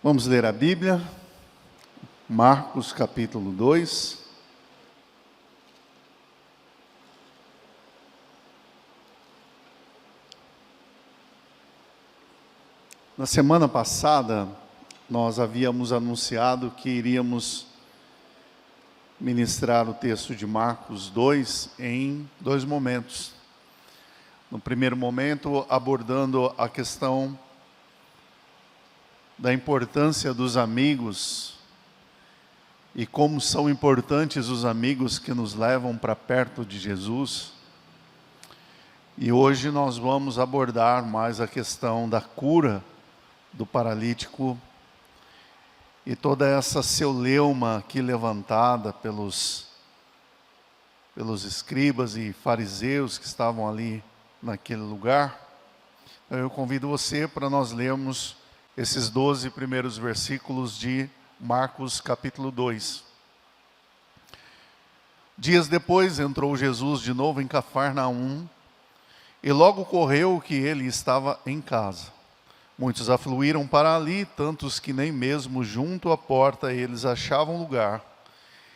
Vamos ler a Bíblia, Marcos capítulo 2. Na semana passada, nós havíamos anunciado que iríamos ministrar o texto de Marcos 2 em dois momentos. No primeiro momento, abordando a questão da importância dos amigos e como são importantes os amigos que nos levam para perto de Jesus. E hoje nós vamos abordar mais a questão da cura do paralítico e toda essa celeuma aqui levantada pelos escribas e fariseus que estavam ali naquele lugar. Eu convido você para nós lermos esses 12 primeiros versículos de Marcos capítulo 2. Dias depois entrou Jesus de novo em Cafarnaum, e logo ocorreu que ele estava em casa. Muitos afluíram para ali, tantos que nem mesmo junto à porta eles achavam lugar,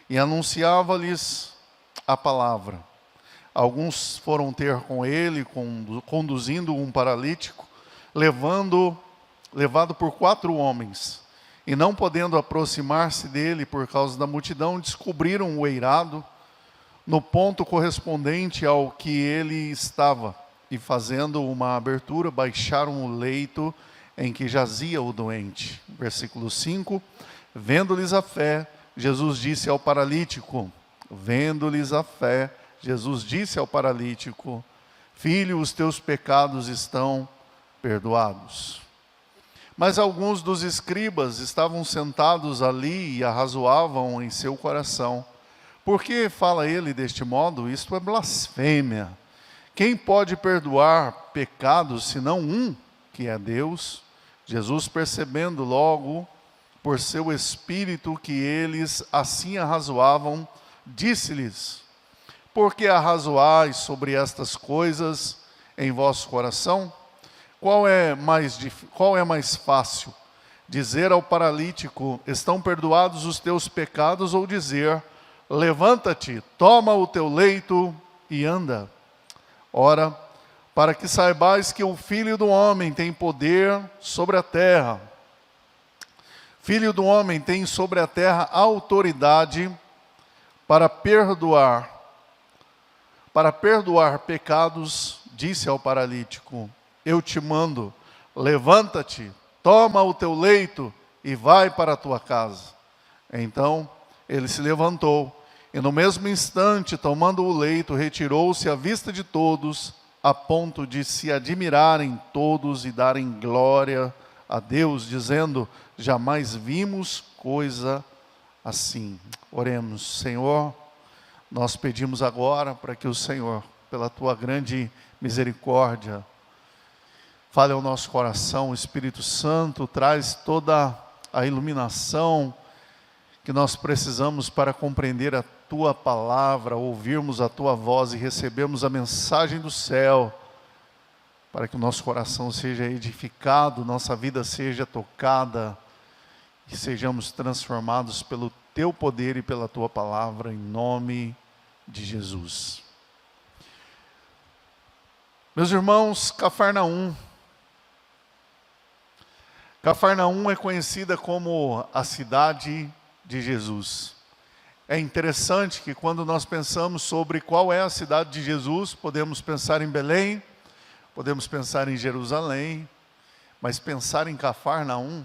e anunciava-lhes a palavra. Alguns foram ter com ele, conduzindo um paralítico, levado por 4 homens, e não podendo aproximar-se dele por causa da multidão, descobriram o eirado no ponto correspondente ao que ele estava, e fazendo uma abertura, baixaram o leito em que jazia o doente. Versículo 5, vendo-lhes a fé, Jesus disse ao paralítico, filho, os teus pecados estão perdoados. Mas alguns dos escribas estavam sentados ali e arrazoavam em seu coração. Por que fala ele deste modo? Isto é blasfêmia. Quem pode perdoar pecados senão um, que é Deus? Jesus, percebendo logo por seu espírito que eles assim arrazoavam, disse-lhes, por que arrazoais sobre estas coisas em vosso coração? Qual é mais fácil? Dizer ao paralítico, estão perdoados os teus pecados, ou dizer, levanta-te, toma o teu leito e anda? Ora, para que saibais que o Filho do Homem tem poder sobre a terra. Filho do Homem tem sobre a terra autoridade para perdoar pecados, disse ao paralítico, eu te mando, levanta-te, toma o teu leito e vai para a tua casa. Então ele se levantou e no mesmo instante, tomando o leito, retirou-se à vista de todos, a ponto de se admirarem todos e darem glória a Deus, dizendo, jamais vimos coisa assim. Oremos. Senhor, nós pedimos agora para que o Senhor, pela tua grande misericórdia, fale ao nosso coração. O Espírito Santo traz toda a iluminação que nós precisamos para compreender a tua palavra, ouvirmos a tua voz e recebermos a mensagem do céu, para que o nosso coração seja edificado, nossa vida seja tocada e sejamos transformados pelo teu poder e pela tua palavra, em nome de Jesus. Meus irmãos, Cafarnaum é conhecida como a cidade de Jesus. É interessante que quando nós pensamos sobre qual é a cidade de Jesus, podemos pensar em Belém, podemos pensar em Jerusalém, mas pensar em Cafarnaum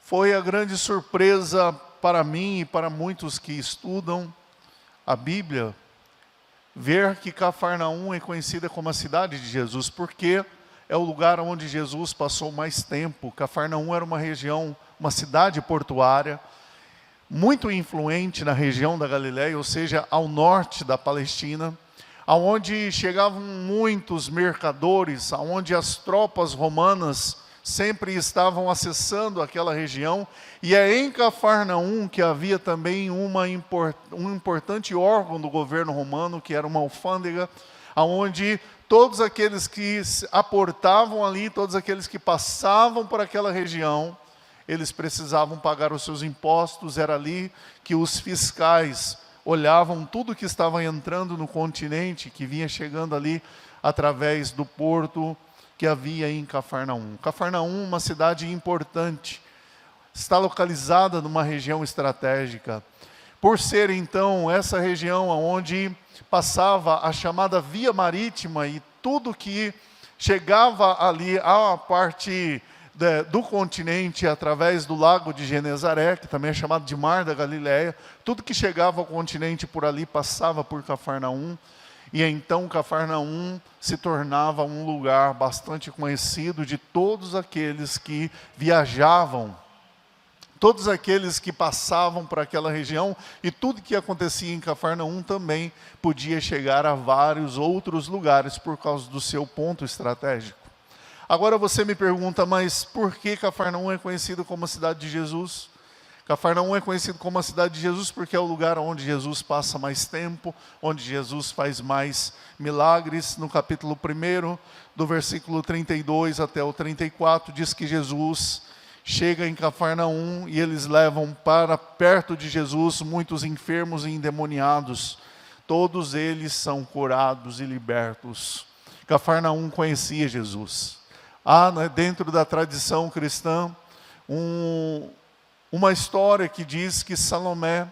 foi a grande surpresa para mim e para muitos que estudam a Bíblia, ver que Cafarnaum é conhecida como a cidade de Jesus, porque é o lugar onde Jesus passou mais tempo. Cafarnaum era uma região, uma cidade portuária, muito influente na região da Galileia, ou seja, ao norte da Palestina, aonde chegavam muitos mercadores, aonde as tropas romanas sempre estavam acessando aquela região, e é em Cafarnaum que havia também um importante órgão do governo romano, que era uma alfândega, aonde todos aqueles que aportavam ali, todos aqueles que passavam por aquela região, eles precisavam pagar os seus impostos, era ali que os fiscais olhavam tudo que estava entrando no continente, que vinha chegando ali através do porto que havia em Cafarnaum. Cafarnaum, uma cidade importante, está localizada numa região estratégica. Por ser então essa região onde passava a chamada Via Marítima e tudo que chegava ali à parte do continente através do lago de Genezaré, que também é chamado de Mar da Galileia, tudo que chegava ao continente por ali passava por Cafarnaum, e então Cafarnaum se tornava um lugar bastante conhecido de todos aqueles que viajavam, todos aqueles que passavam por aquela região, e tudo que acontecia em Cafarnaum também podia chegar a vários outros lugares por causa do seu ponto estratégico. Agora você me pergunta, mas por que Cafarnaum é conhecido como a cidade de Jesus? Cafarnaum é conhecido como a cidade de Jesus porque é o lugar onde Jesus passa mais tempo, onde Jesus faz mais milagres. No capítulo 1, do versículo 32 até o 34, diz que Jesus chega em Cafarnaum e eles levam para perto de Jesus muitos enfermos e endemoniados. Todos eles são curados e libertos. Cafarnaum conhecia Jesus. Há dentro da tradição cristã uma história que diz que Salomé,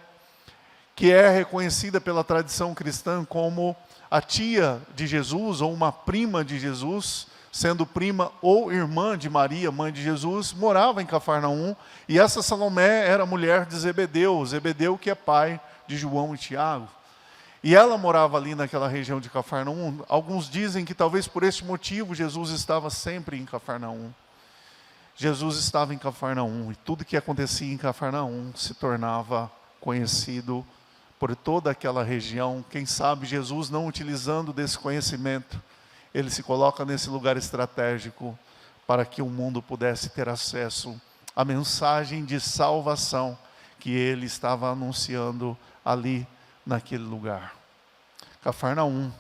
que é reconhecida pela tradição cristã como a tia de Jesus, ou uma prima de Jesus, sendo prima ou irmã de Maria, mãe de Jesus, morava em Cafarnaum, e essa Salomé era mulher de Zebedeu, Zebedeu que é pai de João e Tiago. E ela morava ali naquela região de Cafarnaum. Alguns dizem que talvez por este motivo Jesus estava sempre em Cafarnaum. Jesus estava em Cafarnaum e tudo que acontecia em Cafarnaum se tornava conhecido por toda aquela região. Quem sabe Jesus, não utilizando desse conhecimento, ele se coloca nesse lugar estratégico para que o mundo pudesse ter acesso à mensagem de salvação que ele estava anunciando ali naquele lugar. Cafarnaum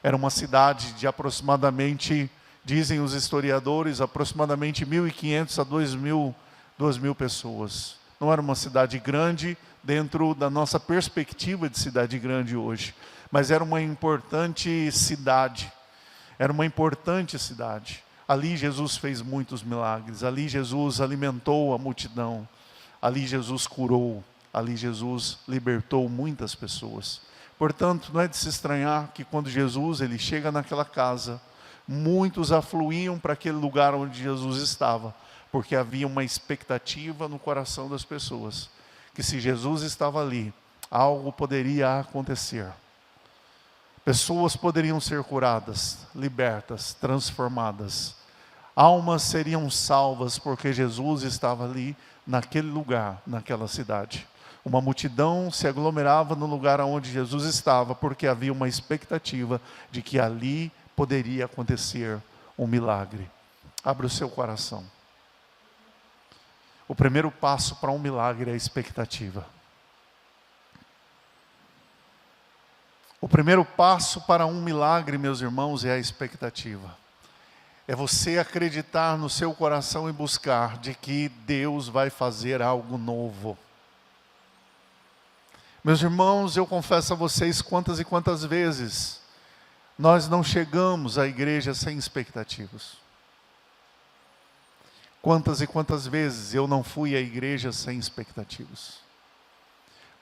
era uma cidade de aproximadamente, dizem os historiadores, aproximadamente 1.500 a 2.000 pessoas. Não era uma cidade grande dentro da nossa perspectiva de cidade grande hoje, mas era uma importante cidade. Era uma importante cidade. Ali Jesus fez muitos milagres, ali Jesus alimentou a multidão, ali Jesus curou, ali Jesus libertou muitas pessoas. Portanto, não é de se estranhar que quando Jesus ele chega naquela casa, muitos afluíam para aquele lugar onde Jesus estava, porque havia uma expectativa no coração das pessoas, que se Jesus estava ali, algo poderia acontecer. Pessoas poderiam ser curadas, libertas, transformadas. Almas seriam salvas porque Jesus estava ali, naquele lugar, naquela cidade. Uma multidão se aglomerava no lugar onde Jesus estava, porque havia uma expectativa de que ali poderia acontecer um milagre. Abra o seu coração. O primeiro passo para um milagre é a expectativa. O primeiro passo para um milagre, meus irmãos, é a expectativa. É você acreditar no seu coração e buscar de que Deus vai fazer algo novo. Meus irmãos, eu confesso a vocês quantas e quantas vezes nós não chegamos à igreja sem expectativas. Quantas e quantas vezes eu não fui à igreja sem expectativas.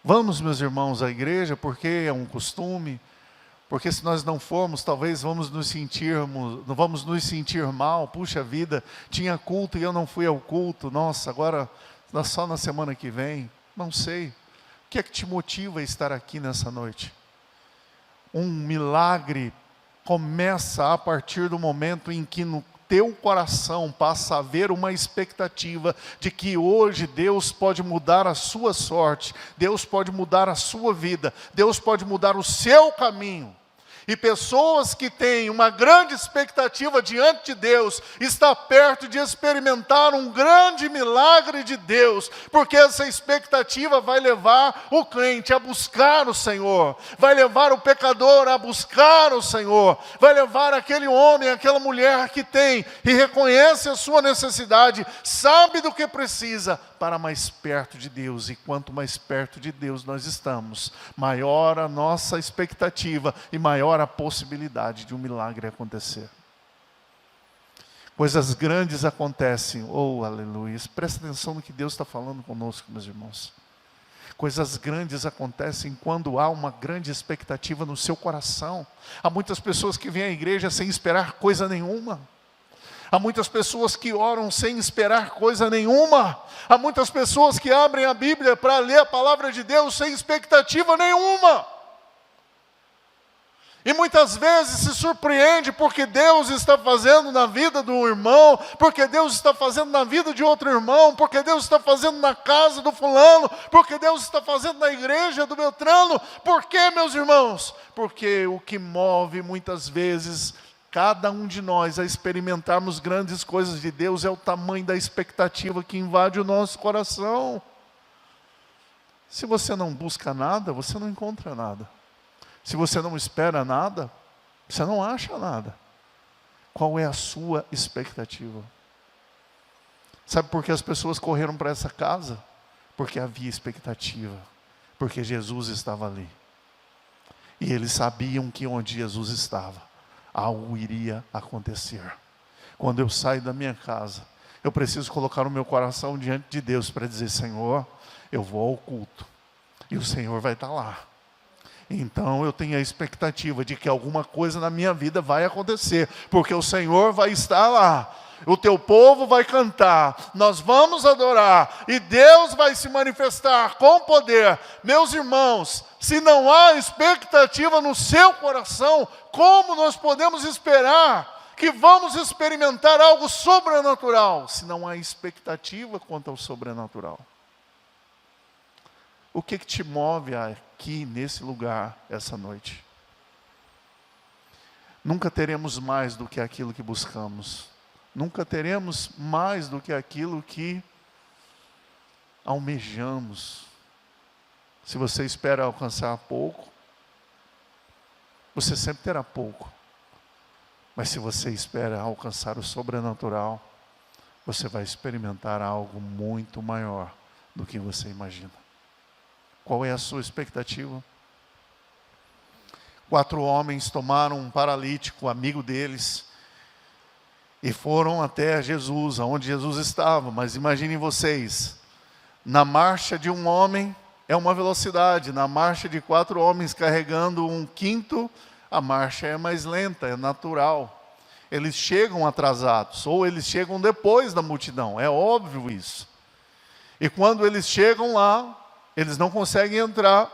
Vamos, meus irmãos, à igreja porque é um costume, porque se nós não formos, talvez vamos nos sentir mal. Puxa vida, tinha culto e eu não fui ao culto. Nossa, agora só na semana que vem. Não sei. O que é que te motiva a estar aqui nessa noite? Um milagre começa a partir do momento em que no teu coração passa a haver uma expectativa de que hoje Deus pode mudar a sua sorte, Deus pode mudar a sua vida, Deus pode mudar o seu caminho. E pessoas que têm uma grande expectativa diante de Deus, está perto de experimentar um grande milagre de Deus, porque essa expectativa vai levar o crente a buscar o Senhor, vai levar o pecador a buscar o Senhor, vai levar aquele homem, aquela mulher que tem e reconhece a sua necessidade, sabe do que precisa, para mais perto de Deus. E quanto mais perto de Deus nós estamos, maior a nossa expectativa e maior a possibilidade de um milagre acontecer. Coisas grandes acontecem, oh aleluia, presta atenção no que Deus está falando conosco, meus irmãos. Coisas grandes acontecem quando há uma grande expectativa no seu coração. Há muitas pessoas que vêm à igreja sem esperar coisa nenhuma. Há muitas pessoas que oram sem esperar coisa nenhuma. Há muitas pessoas que abrem a Bíblia para ler a palavra de Deus sem expectativa nenhuma. E muitas vezes se surpreende porque Deus está fazendo na vida do irmão, porque Deus está fazendo na vida de outro irmão, porque Deus está fazendo na casa do fulano, porque Deus está fazendo na igreja do Beltrano. Por quê, meus irmãos? Porque o que move muitas vezes cada um de nós a experimentarmos grandes coisas de Deus é o tamanho da expectativa que invade o nosso coração. Se você não busca nada, você não encontra nada. Se você não espera nada, você não acha nada. Qual é a sua expectativa? Sabe por que as pessoas correram para essa casa? Porque havia expectativa. Porque Jesus estava ali. E eles sabiam que onde Jesus estava, algo iria acontecer. Quando eu saio da minha casa, eu preciso colocar o meu coração diante de Deus para dizer: Senhor, eu vou ao culto e o Senhor vai estar lá. Então eu tenho a expectativa de que alguma coisa na minha vida vai acontecer, porque o Senhor vai estar lá. O teu povo vai cantar, nós vamos adorar, e Deus vai se manifestar com poder. Meus irmãos, se não há expectativa no seu coração, como nós podemos esperar que vamos experimentar algo sobrenatural, se não há expectativa quanto ao sobrenatural? O que te move aqui nesse lugar essa noite? Nunca teremos mais do que aquilo que buscamos. Nunca teremos mais do que aquilo que almejamos. Se você espera alcançar pouco, você sempre terá pouco. Mas se você espera alcançar o sobrenatural, você vai experimentar algo muito maior do que você imagina. Qual é a sua expectativa? 4 homens tomaram um paralítico, amigo deles, e foram até Jesus, aonde Jesus estava. Mas imaginem vocês, na marcha de um homem é uma velocidade, na marcha de 4 homens carregando um quinto, a marcha é mais lenta, é natural. Eles chegam atrasados, ou eles chegam depois da multidão, é óbvio isso. E quando eles chegam lá, eles não conseguem entrar,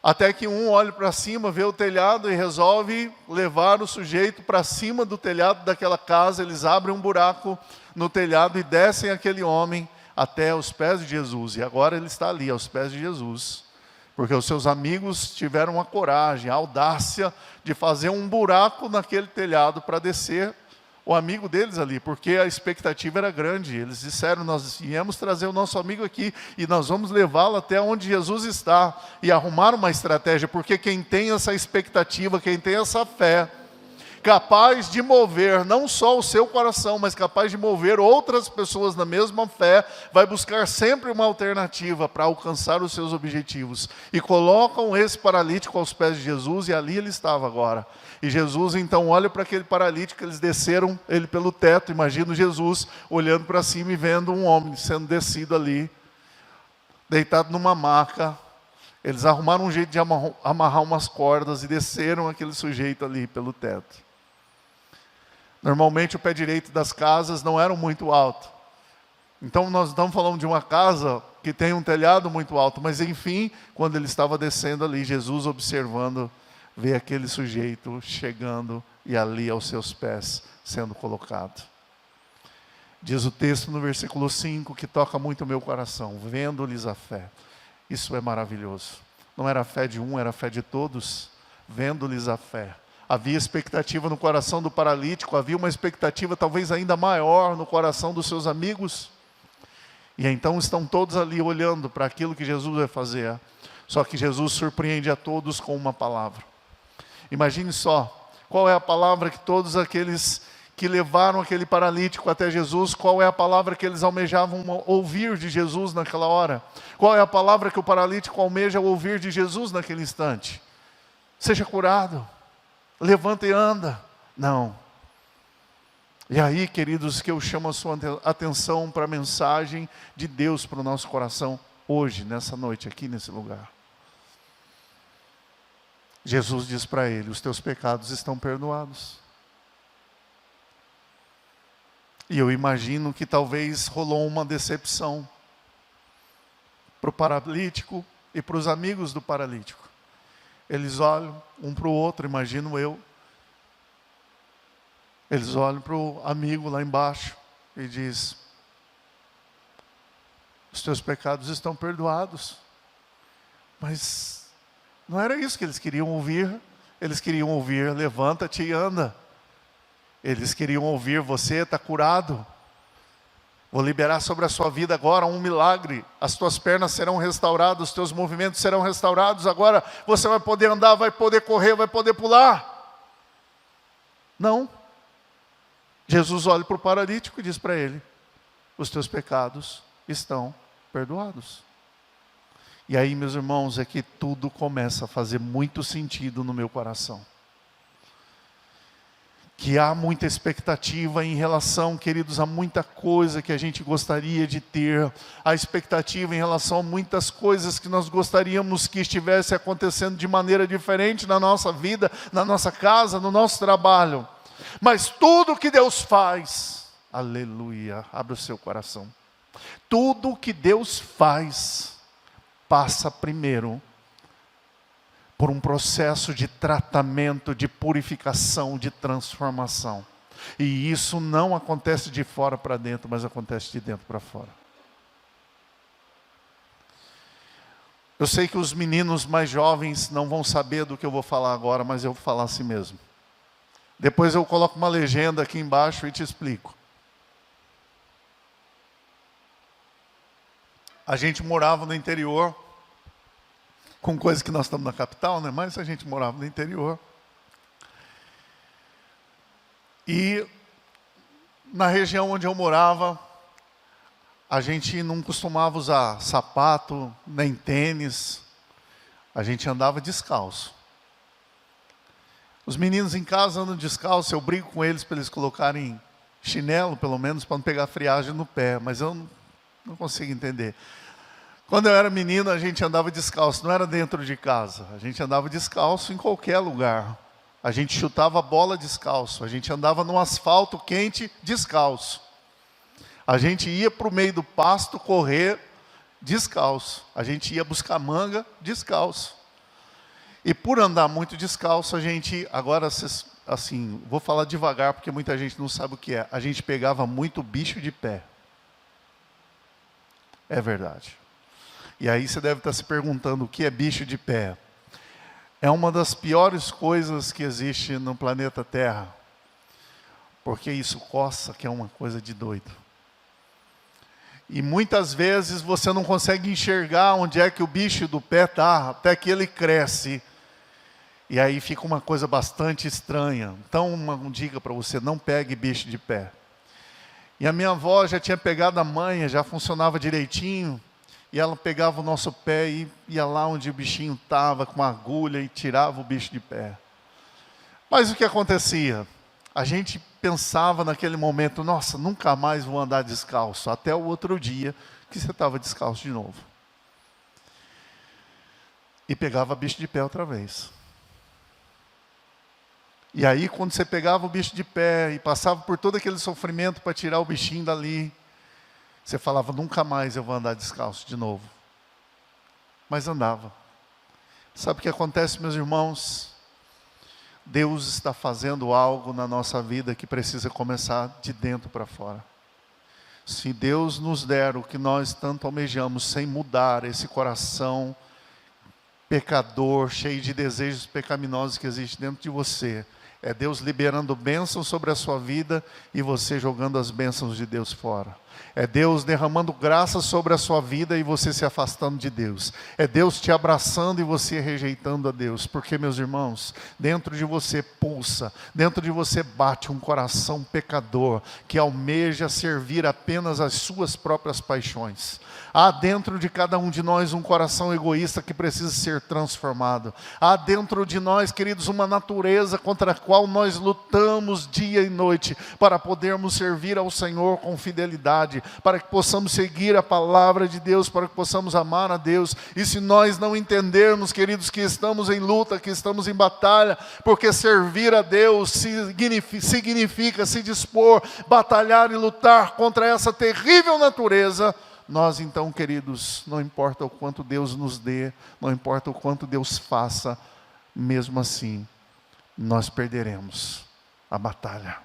até que um olha para cima, vê o telhado e resolve levar o sujeito para cima do telhado daquela casa. Eles abrem um buraco no telhado e descem aquele homem até os pés de Jesus. E agora ele está ali, aos pés de Jesus, porque os seus amigos tiveram a coragem, a audácia de fazer um buraco naquele telhado para descer o amigo deles ali, porque a expectativa era grande. Eles disseram: nós viemos trazer o nosso amigo aqui e nós vamos levá-lo até onde Jesus está. E arrumaram uma estratégia, porque quem tem essa expectativa, quem tem essa fé, capaz de mover não só o seu coração, mas capaz de mover outras pessoas na mesma fé, vai buscar sempre uma alternativa para alcançar os seus objetivos. E colocam esse paralítico aos pés de Jesus, e ali ele estava agora. E Jesus então olha para aquele paralítico, eles desceram ele pelo teto. Imagina Jesus olhando para cima e vendo um homem sendo descido ali, deitado numa maca. Eles arrumaram um jeito de amarrar umas cordas e desceram aquele sujeito ali pelo teto. Normalmente o pé direito das casas não era muito alto. Então nós estamos falando de uma casa que tem um telhado muito alto. Mas enfim, quando ele estava descendo ali, Jesus observando, vê aquele sujeito chegando e ali aos seus pés sendo colocado. Diz o texto no versículo 5, que toca muito o meu coração: vendo-lhes a fé. Isso é maravilhoso. Não era a fé de um, era a fé de todos. Vendo-lhes a fé. Havia expectativa no coração do paralítico, havia uma expectativa talvez ainda maior no coração dos seus amigos. E então estão todos ali olhando para aquilo que Jesus vai fazer. Só que Jesus surpreende a todos com uma palavra. Imagine só, qual é a palavra que todos aqueles que levaram aquele paralítico até Jesus, qual é a palavra que eles almejavam ouvir de Jesus naquela hora? Qual é a palavra que o paralítico almeja ouvir de Jesus naquele instante? Seja curado, levanta e anda. Não. E aí, queridos, que eu chamo a sua atenção para a mensagem de Deus para o nosso coração hoje, nessa noite, aqui nesse lugar. Jesus diz para ele: os teus pecados estão perdoados. E eu imagino que talvez rolou uma decepção para o paralítico e para os amigos do paralítico. Eles olham um para o outro, imagino eu. Eles olham para o amigo lá embaixo e diz: os teus pecados estão perdoados. Mas não era isso que eles queriam ouvir. Eles queriam ouvir: levanta-te e anda. Eles queriam ouvir: você está curado. Vou liberar sobre a sua vida agora um milagre. As tuas pernas serão restauradas, os teus movimentos serão restaurados. Agora você vai poder andar, vai poder correr, vai poder pular. Não. Jesus olha para o paralítico e diz para ele: os teus pecados estão perdoados. E aí, meus irmãos, é que tudo começa a fazer muito sentido no meu coração. Que há muita expectativa em relação, queridos, a muita coisa que a gente gostaria de ter. Há expectativa em relação a muitas coisas que nós gostaríamos que estivesse acontecendo de maneira diferente na nossa vida, na nossa casa, no nosso trabalho. Mas tudo que Deus faz, aleluia, abre o seu coração. Tudo que Deus faz, passa primeiro por um processo de tratamento, de purificação, de transformação. E isso não acontece de fora para dentro, mas acontece de dentro para fora. Eu sei que os meninos mais jovens não vão saber do que eu vou falar agora, mas eu vou falar assim mesmo. Depois eu coloco uma legenda aqui embaixo e te explico. A gente morava no interior, com coisa que nós estamos na capital, né? Mas a gente morava no interior. E na região onde eu morava, a gente não costumava usar sapato, nem tênis. A gente andava descalço. Os meninos em casa andam descalço, eu brigo com eles para eles colocarem chinelo, pelo menos, para não pegar friagem no pé. Mas eu não consigo entender. Quando eu era menino, a gente andava descalço, não era dentro de casa. A gente andava descalço em qualquer lugar. A gente chutava a bola descalço. A gente andava no asfalto quente descalço. A gente ia para o meio do pasto correr descalço. A gente ia buscar manga descalço. E por andar muito descalço, a gente, agora assim, vou falar devagar porque muita gente não sabe o que é. A gente pegava muito bicho de pé. É verdade. E aí você deve estar se perguntando o que é bicho de pé. É uma das piores coisas que existe no planeta Terra. Porque isso coça, que é uma coisa de doido. E muitas vezes você não consegue enxergar onde é que o bicho do pé está, até que ele cresce. E aí fica uma coisa bastante estranha. Então, uma dica para você: não pegue bicho de pé. E a minha avó já tinha pegado a manha, já funcionava direitinho. E ela pegava o nosso pé e ia lá onde o bichinho estava, com uma agulha, e tirava o bicho de pé. Mas o que acontecia? A gente pensava naquele momento: nossa, nunca mais vou andar descalço. Até o outro dia que você estava descalço de novo. E pegava bicho de pé outra vez. E aí, quando você pegava o bicho de pé e passava por todo aquele sofrimento para tirar o bichinho dali, você falava: nunca mais eu vou andar descalço de novo. Mas andava. Sabe o que acontece, meus irmãos? Deus está fazendo algo na nossa vida que precisa começar de dentro para fora. Se Deus nos der o que nós tanto almejamos, sem mudar esse coração pecador, cheio de desejos pecaminosos que existe dentro de você, É Deus liberando bênçãos sobre a sua vida e você jogando as bênçãos de Deus fora. É Deus derramando graça sobre a sua vida e você se afastando de Deus. É Deus te abraçando e você rejeitando a Deus. Porque, meus irmãos, dentro de você pulsa, dentro de você bate um coração pecador que almeja servir apenas as suas próprias paixões. Há dentro de cada um de nós um coração egoísta que precisa ser transformado. Há dentro de nós, queridos, uma natureza contra a qual nós lutamos dia e noite para podermos servir ao Senhor com fidelidade, para que possamos seguir a palavra de Deus, para que possamos amar a Deus. E se nós não entendermos, queridos, que estamos em luta, que estamos em batalha, porque servir a Deus significa se dispor, batalhar e lutar contra essa terrível natureza, nós então, queridos, não importa o quanto Deus nos dê, não importa o quanto Deus faça, mesmo assim, nós perderemos a batalha.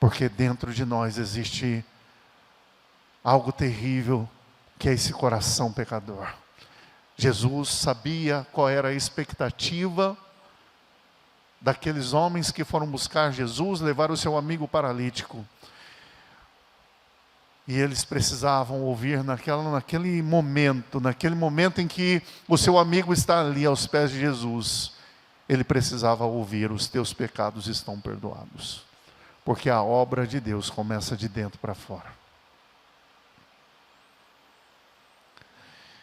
Porque dentro de nós existe algo terrível, que é esse coração pecador. Jesus sabia qual era a expectativa daqueles homens que foram buscar Jesus, levar o seu amigo paralítico. E eles precisavam ouvir naquele momento em que o seu amigo está ali aos pés de Jesus, ele precisava ouvir: os teus pecados estão perdoados. Porque a obra de Deus começa de dentro para fora.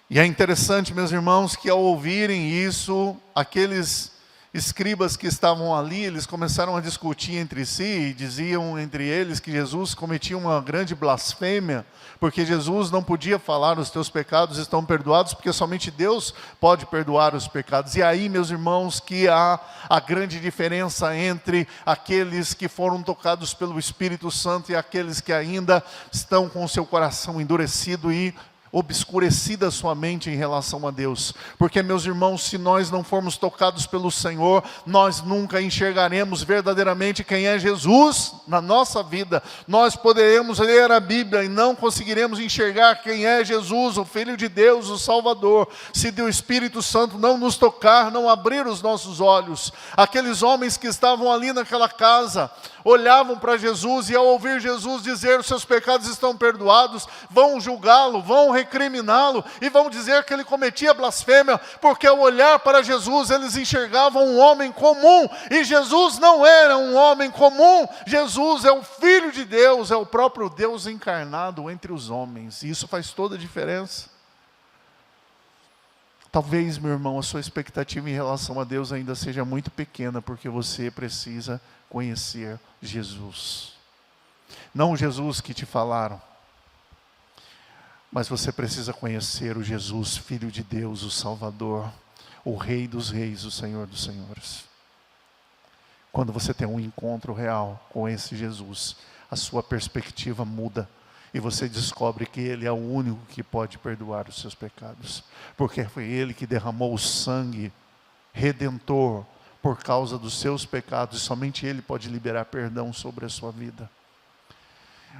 E é interessante, meus irmãos, que ao ouvirem isso, aqueles escribas que estavam ali, eles começaram a discutir entre si e diziam entre eles que Jesus cometia uma grande blasfêmia, porque Jesus não podia falar: os teus pecados estão perdoados, porque somente Deus pode perdoar os pecados. E aí, meus irmãos, que há a grande diferença entre aqueles que foram tocados pelo Espírito Santo e aqueles que ainda estão com o seu coração endurecido e obscurecida sua mente em relação a Deus. Porque, meus irmãos, se nós não formos tocados pelo Senhor, nós nunca enxergaremos verdadeiramente quem é Jesus na nossa vida. Nós poderemos ler a Bíblia e não conseguiremos enxergar quem é Jesus, o Filho de Deus, o Salvador, se o Espírito Santo não nos tocar, não abrir os nossos olhos. Aqueles homens que estavam ali naquela casa, olhavam para Jesus e ao ouvir Jesus dizer: os seus pecados estão perdoados, vão julgá-lo, vão recriminá-lo e vão dizer que ele cometia blasfêmia, porque ao olhar para Jesus eles enxergavam um homem comum, e Jesus não era um homem comum. Jesus é o Filho de Deus, é o próprio Deus encarnado entre os homens, e isso faz toda a diferença. Talvez, meu irmão, a sua expectativa em relação a Deus ainda seja muito pequena, porque você precisa conhecer Jesus. Não o Jesus que te falaram, mas você precisa conhecer o Jesus, Filho de Deus, o Salvador, o Rei dos Reis, o Senhor dos Senhores. Quando você tem um encontro real com esse Jesus, a sua perspectiva muda. E você descobre que Ele é o único que pode perdoar os seus pecados. Porque foi Ele que derramou o sangue redentor por causa dos seus pecados. E somente Ele pode liberar perdão sobre a sua vida.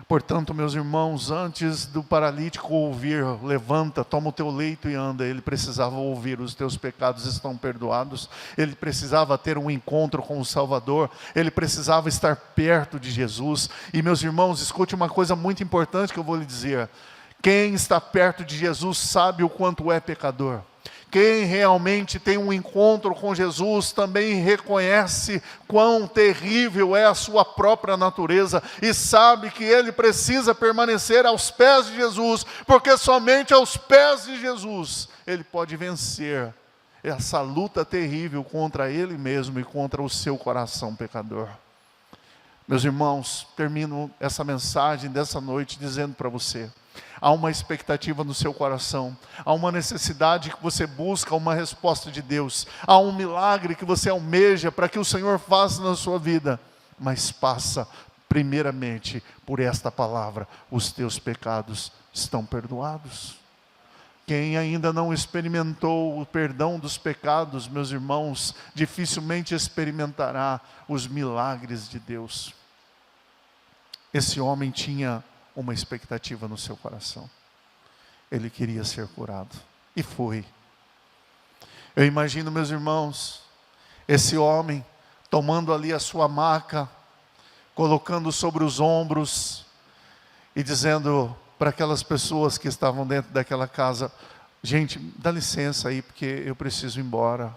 Portanto, meus irmãos, antes do paralítico ouvir: levanta, toma o teu leito e anda, ele precisava ouvir: os teus pecados estão perdoados. Ele precisava ter um encontro com o Salvador, ele precisava estar perto de Jesus. E, meus irmãos, escute uma coisa muito importante que eu vou lhe dizer: quem está perto de Jesus sabe o quanto é pecador. Quem realmente tem um encontro com Jesus também reconhece quão terrível é a sua própria natureza e sabe que ele precisa permanecer aos pés de Jesus, porque somente aos pés de Jesus ele pode vencer essa luta terrível contra ele mesmo e contra o seu coração pecador. Meus irmãos, termino essa mensagem dessa noite dizendo para você: há uma expectativa no seu coração, há uma necessidade que você busca uma resposta de Deus, há um milagre que você almeja para que o Senhor faça na sua vida, mas passa primeiramente por esta palavra: os teus pecados estão perdoados. Quem ainda não experimentou o perdão dos pecados, meus irmãos, dificilmente experimentará os milagres de Deus. Esse homem tinha uma expectativa no seu coração. Ele queria ser curado. E foi. Eu imagino, meus irmãos, esse homem tomando ali a sua maca, colocando sobre os ombros e dizendo para aquelas pessoas que estavam dentro daquela casa: gente, dá licença aí, porque eu preciso ir embora.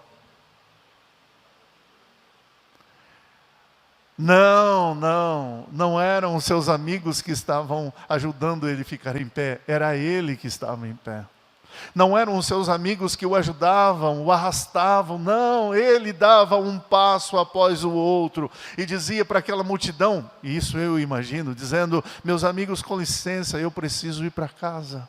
Não eram os seus amigos que estavam ajudando ele a ficar em pé, era ele que estava em pé. Não eram os seus amigos que o ajudavam, o arrastavam, não, ele dava um passo após o outro e dizia para aquela multidão, e isso eu imagino, dizendo: meus amigos, com licença, eu preciso ir para casa.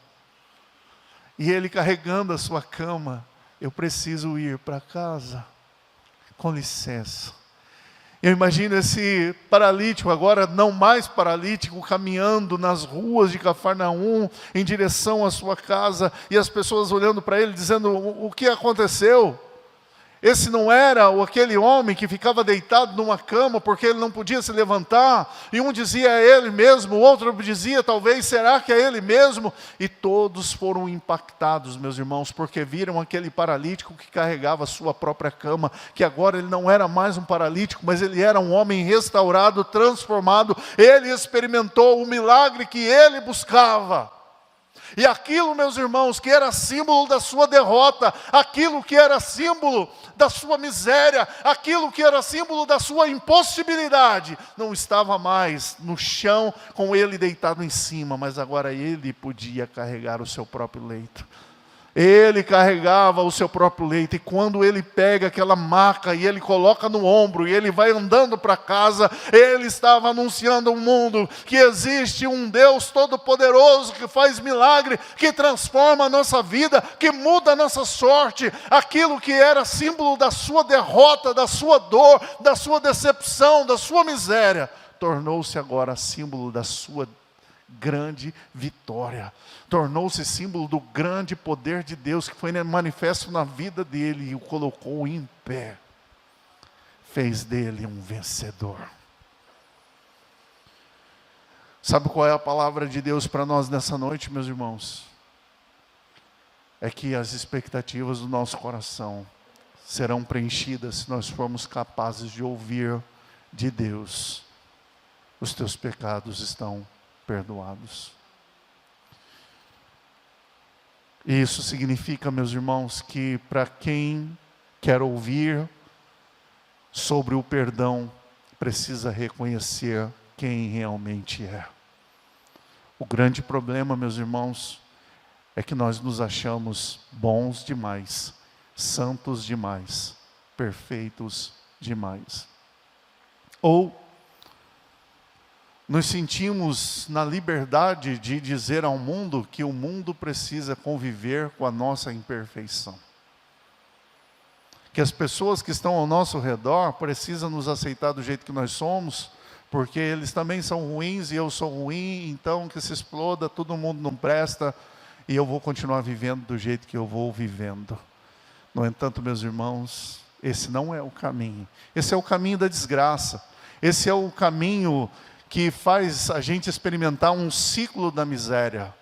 E ele carregando a sua cama: eu preciso ir para casa, com licença. Eu imagino esse paralítico, agora não mais paralítico, caminhando nas ruas de Cafarnaum, em direção à sua casa, e as pessoas olhando para ele, dizendo: o que aconteceu? Esse não era aquele homem que ficava deitado numa cama, porque ele não podia se levantar, e um dizia: é ele mesmo, o outro dizia: talvez, será que é ele mesmo? E todos foram impactados, meus irmãos, porque viram aquele paralítico que carregava a sua própria cama, que agora ele não era mais um paralítico, mas ele era um homem restaurado, transformado. Ele experimentou o milagre que ele buscava. E aquilo, meus irmãos, que era símbolo da sua derrota, aquilo que era símbolo da sua miséria, aquilo que era símbolo da sua impossibilidade, não estava mais no chão com ele deitado em cima, mas agora ele podia carregar o seu próprio leito. Ele carregava o seu próprio leito, e quando ele pega aquela maca e ele coloca no ombro e ele vai andando para casa, ele estava anunciando ao mundo que existe um Deus todo-poderoso que faz milagre, que transforma a nossa vida, que muda a nossa sorte. Aquilo que era símbolo da sua derrota, da sua dor, da sua decepção, da sua miséria, tornou-se agora símbolo da sua grande vitória. Tornou-se símbolo do grande poder de Deus que foi manifesto na vida dele e o colocou em pé. Fez dele um vencedor. Sabe qual é a palavra de Deus para nós nessa noite, meus irmãos? É que as expectativas do nosso coração serão preenchidas se nós formos capazes de ouvir de Deus: os teus pecados estão perdoados. Isso significa, meus irmãos, que para quem quer ouvir sobre o perdão, precisa reconhecer quem realmente é. O grande problema, meus irmãos, é que nós nos achamos bons demais, santos demais, perfeitos demais. Ou nos sentimos na liberdade de dizer ao mundo que o mundo precisa conviver com a nossa imperfeição. Que as pessoas que estão ao nosso redor precisam nos aceitar do jeito que nós somos, porque eles também são ruins e eu sou ruim, então que se exploda, todo mundo não presta, e eu vou continuar vivendo do jeito que eu vou vivendo. No entanto, meus irmãos, esse não é o caminho. Esse é o caminho da desgraça. Esse é o caminho que faz a gente experimentar um ciclo da miséria.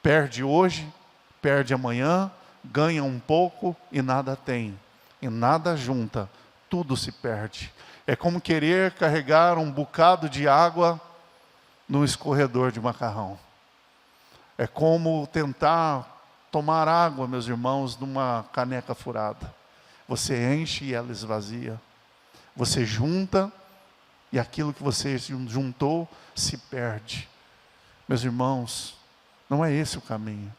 Perde hoje, perde amanhã, ganha um pouco e nada tem. E nada junta, tudo se perde. É como querer carregar um bocado de água no escorredor de macarrão. É como tentar tomar água, meus irmãos, numa caneca furada. Você enche e ela esvazia. Você junta e aquilo que você juntou se perde. Meus irmãos, não é esse o caminho.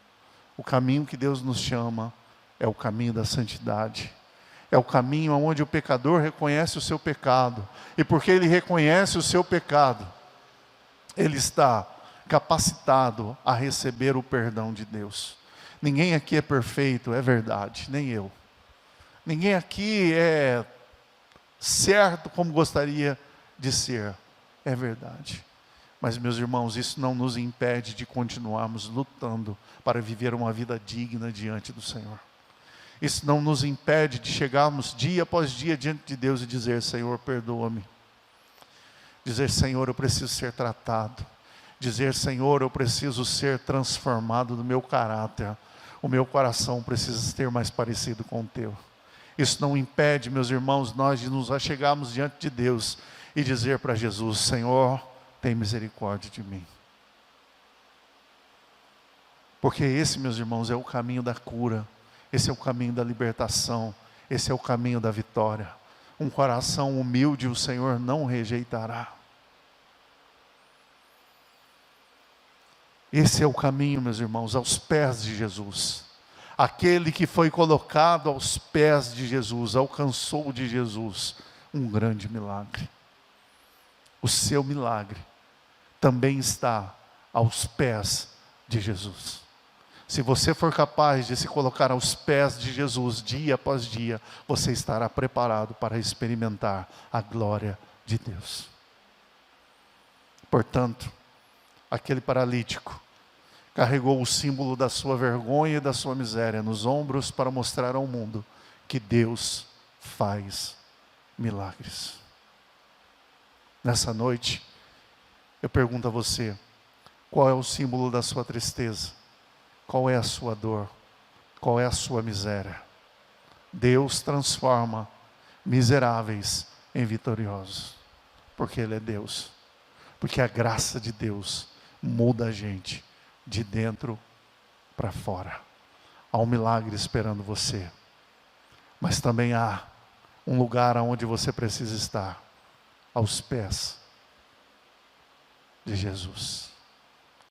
O caminho que Deus nos chama é o caminho da santidade. É o caminho onde o pecador reconhece o seu pecado. E porque ele reconhece o seu pecado, ele está capacitado a receber o perdão de Deus. Ninguém aqui é perfeito, é verdade, nem eu. Ninguém aqui é certo como gostaria de ser, é verdade. Mas, meus irmãos, isso não nos impede de continuarmos lutando para viver uma vida digna diante do Senhor. Isso não nos impede de chegarmos dia após dia diante de Deus e dizer: Senhor, perdoa-me. Dizer: Senhor, eu preciso ser tratado. Dizer: Senhor, eu preciso ser transformado no meu caráter. O meu coração precisa ser mais parecido com o teu. Isso não impede, meus irmãos, nós de nos achegarmos diante de Deus e dizer para Jesus: Senhor, tem misericórdia de mim. Porque esse, meus irmãos, é o caminho da cura, esse é o caminho da libertação, esse é o caminho da vitória. Um coração humilde o Senhor não rejeitará. Esse é o caminho, meus irmãos, aos pés de Jesus. Aquele que foi colocado aos pés de Jesus, alcançou de Jesus um grande milagre. O seu milagre também está aos pés de Jesus. Se você for capaz de se colocar aos pés de Jesus dia após dia, você estará preparado para experimentar a glória de Deus. Portanto, aquele paralítico carregou o símbolo da sua vergonha e da sua miséria nos ombros para mostrar ao mundo que Deus faz milagres. Nessa noite, eu pergunto a você: qual é o símbolo da sua tristeza? Qual é a sua dor? Qual é a sua miséria? Deus transforma miseráveis em vitoriosos, porque Ele é Deus, porque a graça de Deus muda a gente de dentro para fora. Há um milagre esperando você, mas também há um lugar onde você precisa estar, aos pés de Jesus.